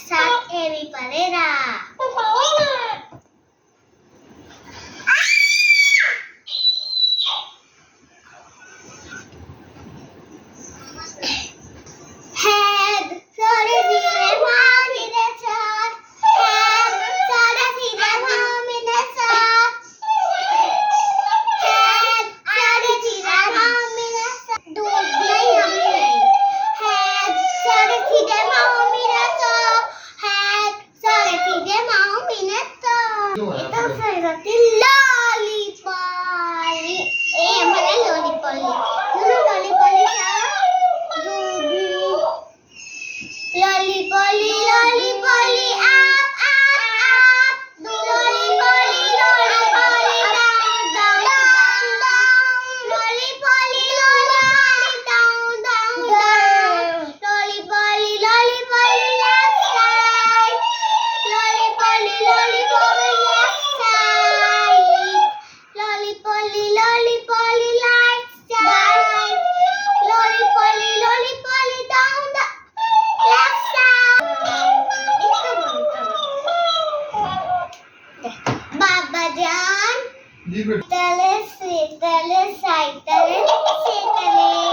Sat evi parera. Head, sorry, dear, mom in the shot. Head, sorry, dear, mom in the shot. Head, sorry, dear, mom in the shot. दूध नहीं अभी नहीं. Head, sorry, dear, mom in the shot. Head, sorry, dear, mom in the shot. itu seperti lollipop. Mana lollipop? Dulu lollipop siapa? Lollipop, lollipop, up, up, up. Lollipop, lollipop, down, down, down, down. Lollipop, lollipop, down, down, down. Lollipop, lollipop, left side. Lollipop, lollipop, left side. Lollipop, lollipop, right side. Lollipop, lollipop, down the left side. Baba Jan, tale, sitale, saitale, sitale.